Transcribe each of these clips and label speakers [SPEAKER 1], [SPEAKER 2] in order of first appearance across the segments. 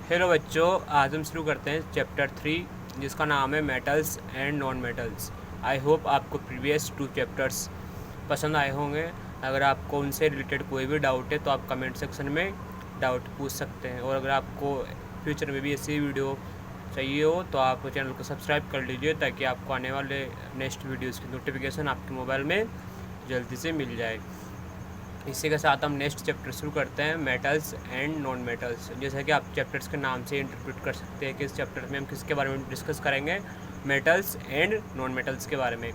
[SPEAKER 1] Hello बच्चों, आज हम शुरू करते हैं चैप्टर 3 जिसका नाम है metals and non metals. I hope आपको प्रीवियस 2 चैप्टर्स पसंद आए होंगे। अगर आपको उनसे रिलेटेड कोई भी डाउट है तो आप कमेंट सेक्शन में डाउट पूछ सकते हैं, और अगर आपको फ्यूचर में भी ऐसी वीडियो चाहिए हो तो आप चैनल को सब्सक्राइब कर लीजिए ताकि आपको आने वाले नेक्स्ट वीडियोज़ की नोटिफिकेशन आपके मोबाइल में जल्दी से मिल जाए। इसी के साथ हम नेक्स्ट चैप्टर शुरू करते हैं, मेटल्स एंड नॉन मेटल्स। जैसा कि आप चैप्टर्स के नाम से इंटरप्रेट कर सकते हैं कि इस चैप्टर में हम किसके बारे में डिस्कस करेंगे, मेटल्स एंड नॉन मेटल्स के बारे में।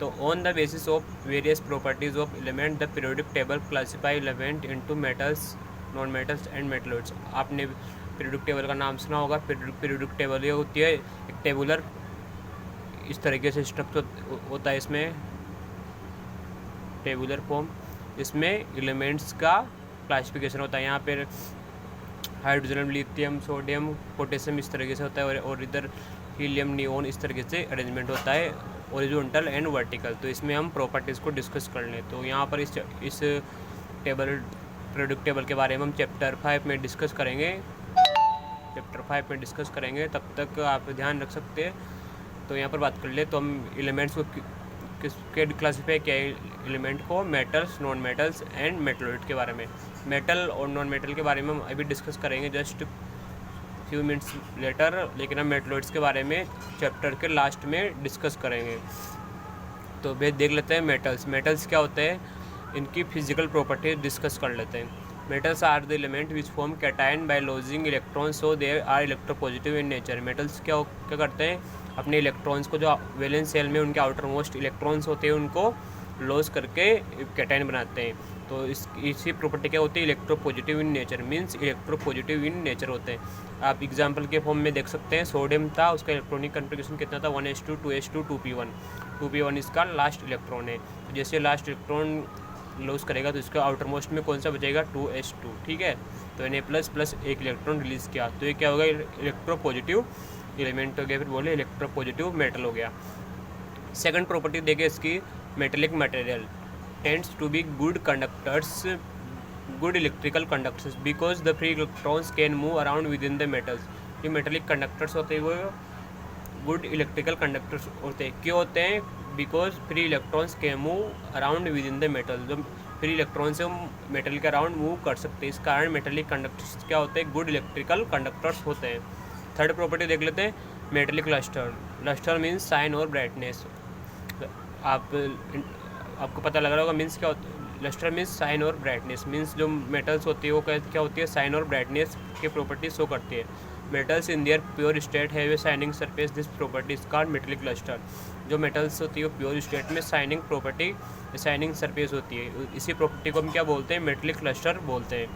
[SPEAKER 1] तो on the basis of various properties of element the periodic table classify element into metals, non metals and metalloids. आपने पीरियोडिक टेबल का नाम सुना होगा। पीरियोडिक टेबल ये होती है एक टेबुलर, इस तरीके से स्ट्रक्चर होता है इसमें, टेबुलर फॉर्म। इसमें एलिमेंट्स का क्लासिफिकेशन होता है। यहाँ पर हाइड्रोजन, लिथियम, सोडियम, पोटेशियम इस तरीके से होता है, और इधर हीलियम, नियोन इस तरीके से अरेंजमेंट होता है, हॉरिजॉन्टल एंड वर्टिकल। तो इसमें हम प्रॉपर्टीज़ को डिस्कस कर लें। तो यहाँ पर इस टेबल, पीरियोडिक टेबल के बारे में हम चैप्टर 5 में डिस्कस करेंगे। तब तक आप ध्यान रख सकते हैं। तो यहाँ पर बात कर ले तो हम एलिमेंट्स को किसके क्लासीफाई किया है, एलिमेंट को metals, non metals and metalloid के बारे में। मेटल और नॉन मेटल के बारे में हम अभी डिस्कस करेंगे जस्ट फ्यू मिनट्स लेटर, लेकिन हम मेटलॉइड्स के बारे में चैप्टर के लास्ट में डिस्कस करेंगे। तो वे देख लेते हैं मेटल्स क्या होते हैं, इनकी फिजिकल प्रॉपर्टी डिस्कस कर लेते हैं। Metals are the element which form cation by losing electrons, so they are electropositive in nature. Metals क्या करते हैं, अपने इलेक्ट्रॉन्स को, जो वैलेंस शेल में उनके आउटर मोस्ट इलेक्ट्रॉन्स होते हैं, उनको लॉस करके कैटायन बनाते हैं। तो इसी प्रॉपर्टी क्या होती है, electropositive in nature, means electropositive in nature होते हैं। आप एग्जांपल के फॉर्म में देख सकते हैं, सोडियम था, उसका इलेक्ट्रॉनिक कन्फिगरेशन कितना था, 1s2 2s2 2p1। 2p1 इसका लास्ट इलेक्ट्रॉन है। तो जैसे लास्ट इलेक्ट्रॉन लॉस करेगा तो इसका आउटर मोस्ट में कौन सा बचेगा, 2s2। ठीक है, तो Na++ एक इलेक्ट्रॉन रिलीज़ किया, तो ये क्या होगा, इलेक्ट्रोपॉजिटिव एलिमेंट हो गया, फिर बोले इलेक्ट्रोपॉजिटिव मेटल हो गया। सेकंड प्रॉपर्टी देखें इसकी, metallic material tends to be good conductors, good electrical conductors because the free electrons can move around within the metals. जो मेटेलिक कंडक्टर्स होते हैं वो गुड इलेक्ट्रिकल कंडक्टर्स होते हैं। क्यों होते हैं, because free electrons can move around within the metal. जो फ्री इलेक्ट्रॉन से हम मेटल के अराउंड मूव कर सकते हैं, इस कारण मेटेलिक कंडक्टर्स क्या होते हैं, गुड इलेक्ट्रिकल कंडक्टर्स होते हैं। थर्ड प्रॉपर्टी देख लेते हैं, metallic lustre. Lustre means shine और ब्राइटनेस। आपको पता लग रहा होगा मीन्स क्या होता है, लस्टर मीन्स साइन और ब्राइटनेस। मीन्स जो मेटल्स होती है वो क्या होती है, साइन और ब्राइटनेस की प्रॉपर्टी शो करती है। Metals in their pure state have a shining surface, this property is called metallic lustre. जो मेटल्स होती है वो प्योर स्टेट में शाइनिंग प्रॉपर्टी, शाइनिंग सरफेस होती है, इसी प्रॉपर्टी को हम क्या बोलते हैं, मेटेलिक लस्टर बोलते हैं।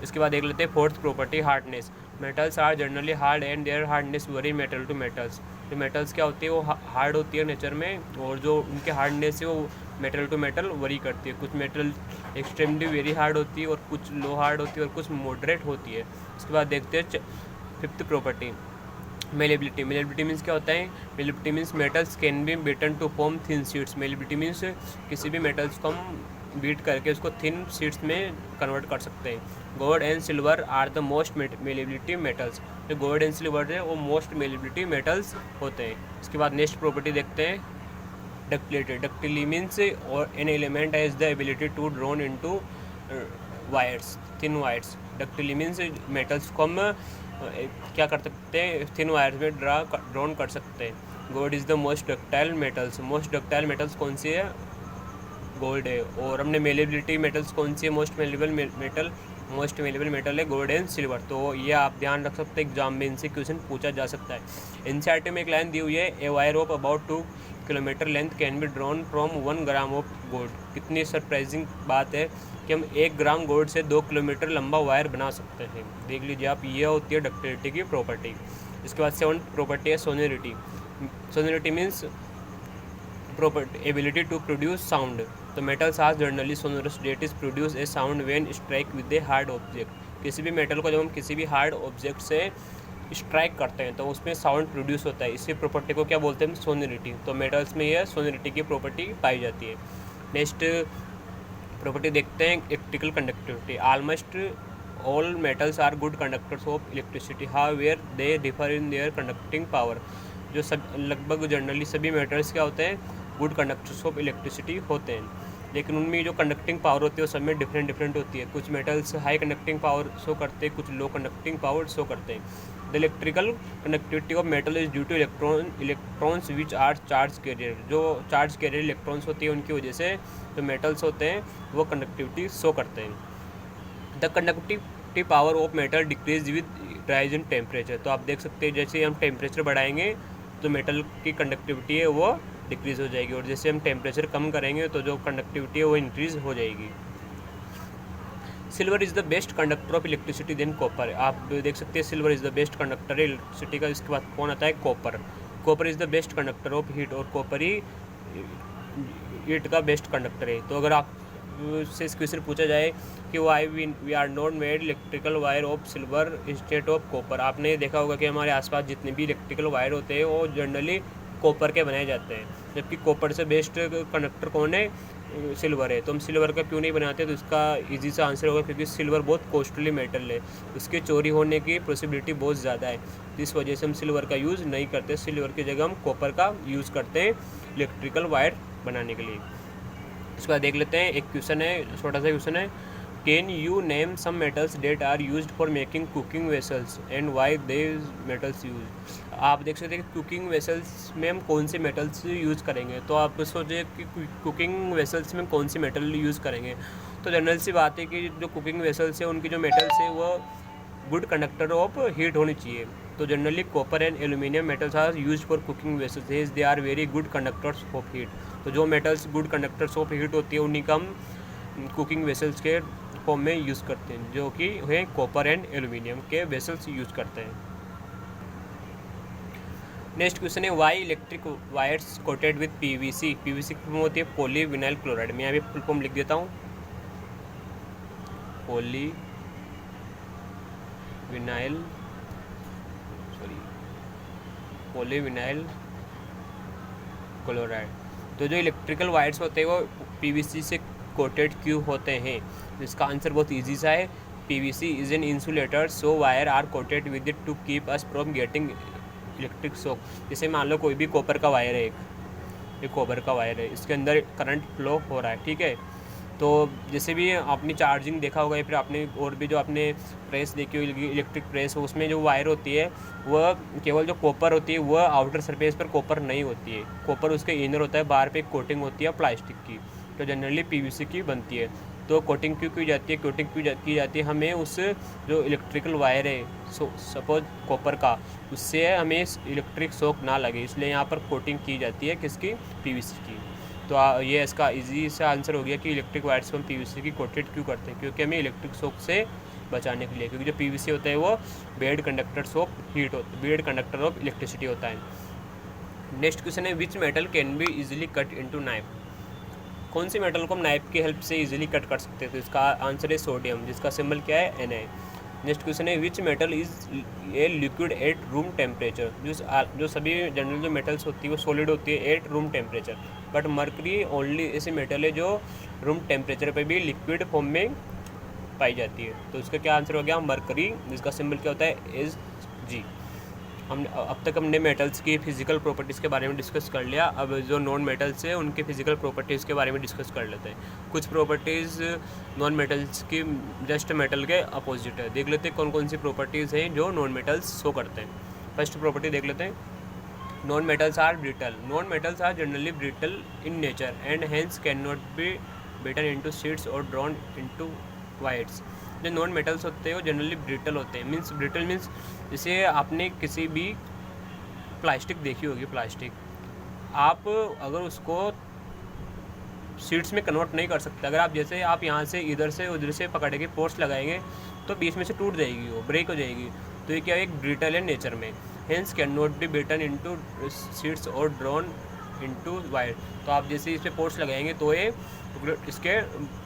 [SPEAKER 1] इसके बाद देख लेते हैं fourth property, hardness. Metals are generally hard and their hardness very metal to metals. जो मेटल्स क्या होती है वो हार्ड होती है नेचर में, और जो उनके हार्डनेस है वो मेटल टू मेटल वरी करती है। कुछ मेटल एक्सट्रीमली वेरी हार्ड होती है, और कुछ लो हार्ड होती है, और कुछ मॉडरेट होती है। इसके बाद देखते हैं fifth property, malleability. Malleability means क्या होता है, malleability means metals can be beaten to form thin sheets. Malleability means किसी भी मेटल्स को हम बीट करके उसको थिन शीट्स में कन्वर्ट कर सकते हैं। Gold and silver are the most malleability metals. जो गोल्ड एंड सिल्वर है वो मोस्ट मेलेबिलिटी मेटल्स होते हैं। इसके बाद नेक्स्ट प्रॉपर्टी देखते हैं, डक्टिलिटी। डक्टिलिटी मीन्स और an element has the ability to drawn into wires, thin wires. Ductility means metals को हम क्या कर सकते हैं, थिन वायर्स में ड्रॉन कर सकते हैं। Gold is the most ductile metals. Most ductile metals कौन सी है, गोल्ड है। और हमने मेलेबिलिटी मेटल्स कौन सी है, मोस्ट मेलेबल मेटल है गोल्ड एंड सिल्वर। तो ये आप ध्यान रख सकते हैं, एग्जाम में इनसे क्वेश्चन पूछा जा सकता है। एनसीईआरटी में एक लाइन दी हुई है, a wire of about 2 kilometre length can be drawn from 1 gram of gold. कितनी सरप्राइजिंग बात है कि हम 1 ग्राम गोल्ड से 2 किलोमीटर लंबा वायर बना सकते हैं। देख लीजिए आप, ये होती है डक्टिलिटी की प्रॉपर्टी। इसके बाद सेवंथ प्रॉपर्टी है sonority. Sonority means property ability to produce sound. तो metals are generally sonorous, that is produce a sound when strike with a hard object. किसी भी मेटल को जब हम किसी भी हार्ड ऑब्जेक्ट से स्ट्राइक करते हैं तो उसमें साउंड प्रोड्यूस होता है। इसी प्रॉपर्टी को क्या बोलते हैं, सोनोरिटी। तो मेटल्स में यह सोनोरिटी की प्रॉपर्टी पाई जाती है। नेक्स्ट प्रॉपर्टी देखते हैं, electrical conductivity. Almost all metals are good conductors of electricity, however they differ in their conducting power. जो सब लगभग जनरली सभी मेटल्स क्या होते हैं, गुड कंडक्टर्स ऑफ इलेक्ट्रिसिटी होते हैं, लेकिन उनमें जो कंडक्टिंग पावर होती है वो सब में डिफरेंट होती है। कुछ metals high conducting power show करते हैं, कुछ लो कंडक्टिंग पावर शो करते हैं। The electrical conductivity of metal is due to electrons which are charge carrier. जो चार्ज कैरियर इलेक्ट्रॉन्स होती है उनकी वजह से जो मेटल्स होते हैं वो कंडक्टिविटी शो करते हैं। The conductivity power of metal decrease with rise in temperature. तो आप देख सकते हैं जैसे हम टेम्परेचर बढ़ाएंगे तो मेटल की कंडक्टिविटी है वो डिक्रीज हो जाएगी, और जैसे हम टेम्परेचर कम करेंगे तो जो कंडक्टिविटी है वो इंक्रीज हो जाएगी। Silver is the best conductor of electricity than copper. आप देख सकते हैं silver is the best conductor है इलेक्ट्रिसिटी का। इसके बाद कौन आता है, copper. Copper is the best conductor of heat, और कॉपर ही हीट का बेस्ट कंडक्टर है। तो अगर आप से इस क्वेश्चन पूछा जाए कि why we are not made electrical wire of silver instead of copper, आपने देखा होगा कि हमारे आसपास जितने भी इलेक्ट्रिकल वायर होते हैं वो जनरली कॉपर के बनाए जाते हैं, जबकि कॉपर से बेस्ट कंडक्टर कौन है, सिल्वर है। तो हम सिल्वर का क्यों नहीं बनाते, तो इसका इजी सा आंसर होगा क्योंकि सिल्वर बहुत कॉस्टली मेटल है, उसके चोरी होने की पॉसिबिलिटी बहुत ज़्यादा है, इस वजह से हम सिल्वर का यूज़ नहीं करते। सिल्वर की जगह हम कॉपर का यूज़ करते हैं इलेक्ट्रिकल वायर बनाने के लिए। इसके बाद देख लेते हैं, एक क्वेश्चन है, छोटा सा क्वेश्चन है, can you name some metals that are used for making cooking vessels and why these metals use. आप देख सकते हैं कि कुकिंग वेसल्स में हम कौन से मेटल्स यूज़ करेंगे, तो आप सोचिए कि कुकिंग वेसल्स में कौन सी मेटल यूज़ करेंगे। तो जनरल सी बात है कि जो कुकिंग वेसल्स है उनकी जो मेटल्स है वो गुड कंडक्टर ऑफ हीट होनी चाहिए। तो generally copper and aluminium metals are used for cooking vessels, they are very good conductors of heat. तो जो metals good conductors of heat होती है उन्हीं का हम कुकिंग वेसल्स के फॉर्म में यूज़ करते हैं, जो कि है कॉपर एंड एल्यूमिनियम के वेसल्स यूज़ करते हैं। नेक्स्ट क्वेश्चन है, why electric wires coated with PVC. PVC की फॉर्म होती है पॉली विनाइल क्लोराइड। मैं यहाँ पे फुल फॉर्म लिख देता हूँ, पॉली विनाइल क्लोराइड। तो जो इलेक्ट्रिकल वायर्स होते हैं वो पीवीसी से कोटेड क्यों होते हैं, इसका आंसर बहुत इजी सा है, PVC is an insulator so wire are coated with it to keep us from getting electric shock. जैसे मान लो कोई भी कॉपर का वायर है, एक कॉपर का वायर है, इसके अंदर करंट फ्लो हो रहा है, ठीक है। तो जैसे भी आपने चार्जिंग देखा होगा या फिर आपने और भी जो आपने प्रेस देखी होगी इलेक्ट्रिक प्रेस, उसमें जो वायर होती है वह केवल जो कॉपर होती है वह आउटर सरफेस पर कॉपर नहीं होती है, कॉपर उसके इनर होता है, बाहर पे एक कोटिंग होती है प्लास्टिक की, तो जनरली पीवीसी की बनती है। तो कोटिंग क्यों की जाती है, कोटिंग क्यों की जाती है, हमें उस जो इलेक्ट्रिकल वायर है सपोज कॉपर का, उससे हमें इलेक्ट्रिक शॉक ना लगे, इसलिए यहाँ पर कोटिंग की जाती है किसकी, पीवीसी की। तो ये इसका इजी सा आंसर हो गया कि इलेक्ट्रिक वायर्स को हम पीवीसी की कोटेड क्यों करते हैं, क्योंकि हमें इलेक्ट्रिक शॉक से बचाने के लिए, क्योंकि जो पीवीसी होता है वो बेड कंडक्टर्स ऑफ हीट होता है, बेड कंडक्टर ऑफ इलेक्ट्रिसिटी होता है। नेक्स्ट क्वेश्चन है, which metal can be easily cut into knife. कौन सी मेटल को हम नाइफ की हेल्प से इजीली कट कर सकते हैं, तो इसका आंसर है सोडियम, जिसका सिंबल क्या है, Na। नेक्स्ट क्वेश्चन है, which metal is a liquid at room temperature. जो सभी जनरल जो मेटल्स होती है वो सॉलिड होती है eight room temperature, but mercury only ऐसी मेटल है जो रूम टेम्परेचर पे भी लिक्विड फॉर्म में पाई जाती है। तो इसका क्या आंसर हो गया, मर्करी, जिसका सिंबल क्या होता है, Ag। हम अब तक हमने मेटल्स की फिजिकल प्रॉपर्टीज़ के बारे में डिस्कस कर लिया, अब जो नॉन मेटल्स है उनके फिजिकल प्रॉपर्टीज़ के बारे में डिस्कस कर लेते हैं। कुछ प्रॉपर्टीज़ नॉन मेटल्स की जस्ट मेटल के अपोजिट है, देख लेते हैं कौन कौन सी प्रॉपर्टीज़ हैं जो नॉन मेटल्स शो करते हैं। फर्स्ट प्रॉपर्टी देख लेते हैं, non metals are brittle. Non metals are generally brittle in nature and hence can not be beaten into sheets और ड्रॉन इनटू वायर्स। जो नॉन मेटल्स होते हैं वो जनरली ब्रिटल होते हैं, मीन्स ब्रिटल मीन्स जैसे आपने किसी भी प्लास्टिक देखी होगी, प्लास्टिक आप अगर उसको शीट्स में कन्वर्ट नहीं कर सकते, अगर आप जैसे आप यहाँ से इधर से उधर से पकड़ के फोर्स लगाएंगे तो बीच में से टूट जाएगी, वो ब्रेक हो जाएगी। तो ये क्या एक ब्रिटल है नेचर में, hence can not be beaten into sheets और ड्रॉन इनटू वायर। तो आप जैसे इस पर फोर्स लगाएंगे तो ये इसके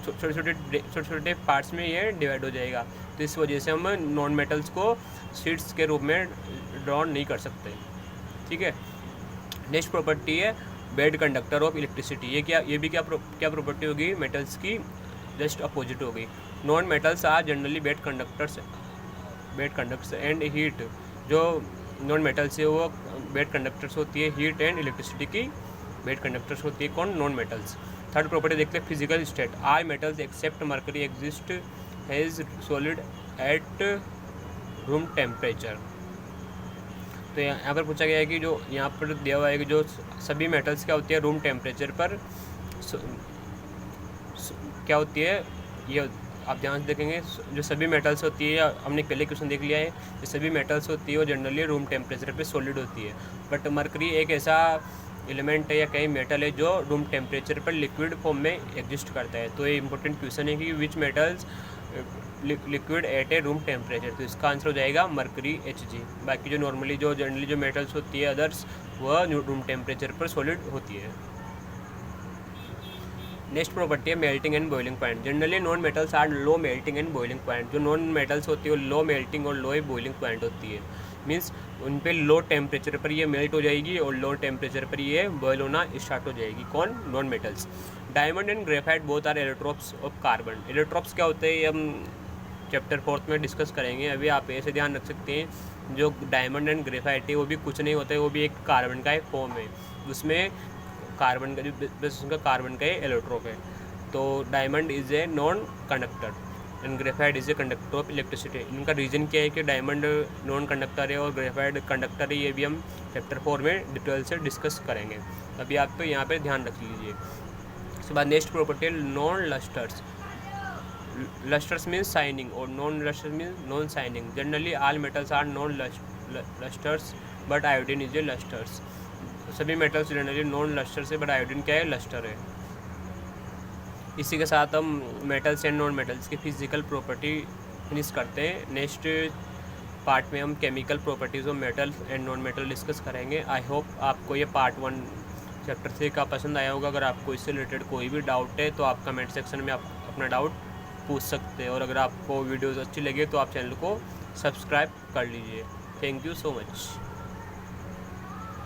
[SPEAKER 1] छोटे छोटे पार्ट्स में ये डिवाइड हो जाएगा, तो इस वजह से हम नॉन मेटल्स को शीट्स के रूप में ड्रॉ नहीं कर सकते, ठीक है। नेक्स्ट प्रॉपर्टी है बेड कंडक्टर ऑफ इलेक्ट्रिसिटी। ये भी क्या प्रॉपर्टी होगी, मेटल्स की जस्ट अपोजिट होगी। Non metals are generally bad conductors and heat. जो नॉन मेटल्स है वो बेड कंडक्टर्स होती है, हीट एंड इलेक्ट्रिसिटी की बेड कंडक्टर्स होती है। कौन? Non metals. थर्ड प्रॉपर्टी देखते हैं physical state. Are metals except mercury exist as solid at room temperature. तो यहाँ पर पूछा गया है कि जो यहाँ पर दिया हुआ है कि जो सभी मेटल्स क्या होती है रूम टेम्परेचर पर क्या होती है, ये आप ध्यान से देखेंगे। जो सभी मेटल्स होती है, हमने पहले क्वेश्चन देख लिया है, जो सभी मेटल्स होती है वो जनरली रूम टेम्परेचर पे सॉलिड होती है। बट मरकरी एक ऐसा एलिमेंट है या कई मेटल है जो रूम टेम्परेचर पर लिक्विड फॉर्म में एग्जिस्ट करता है। तो ये इंपॉर्टेंट क्वेश्चन है कि which metals liquid at a room temperature. तो इसका आंसर हो जाएगा मरकरी Hg। बाकी जो नॉर्मली जो जनरली जो मेटल्स होती है अदर्स, वह रूम टेम्परेचर पर सॉलिड होती है। नेक्स्ट प्रॉपर्टी है melting and boiling point. Generally non metals are low melting and boiling point. जो नॉन मेटल्स होती है वो लो मेल्टिंग और लो बॉइलिंग पॉइंट होती है। मीन्स उन पे लो टेम्परेचर पर ये मेल्ट हो जाएगी और लो टेम्परेचर पर ये बॉयल होना स्टार्ट हो जाएगी। कौन? Non metals. Diamond and graphite both are allotropes of carbon. Allotropes क्या होते हैं ये हम चैप्टर 4 में डिस्कस करेंगे। अभी आप ऐसे ध्यान रख सकते हैं जो डायमंड एंड ग्रेफाइट है वो भी कुछ नहीं होता है, वो भी एक कार्बन का एक फॉर्म है। उसमें कार्बन का जो बस उनका कार्बन का एलोट्रोप है। तो diamond is a non conductor and graphite is a conductor of electricity. इनका रीज़न क्या है कि डायमंड नॉन कंडक्टर है और ग्रेफाइट कंडक्टर है, ये भी हम चैप्टर 4 में डिटेल से डिस्कस करेंगे। अभी आप तो यहाँ पे ध्यान रख लीजिए। उसके बाद next property non lustres. Lustres means shining और non lustres means non shining. Generally all metals are non lustres but iodine is a lustres. सभी मेटल्स जनरली नॉन लस्टर से, बट आयोडीन क्या है? लस्टर है। इसी के साथ हम मेटल्स एंड नॉन मेटल्स की फिजिकल प्रॉपर्टी फिनिश करते हैं। नेक्स्ट पार्ट में हम chemical properties of metal and non metal discuss करेंगे। आई होप आपको ये पार्ट 1 चैप्टर 3 का पसंद आया होगा। अगर आपको इससे रिलेटेड कोई भी डाउट है तो आप कमेंट सेक्शन में आप अपना डाउट पूछ सकते हैं। और अगर आपको वीडियोज़ अच्छी लगे तो आप चैनल को सब्सक्राइब कर लीजिए। Thank you so much.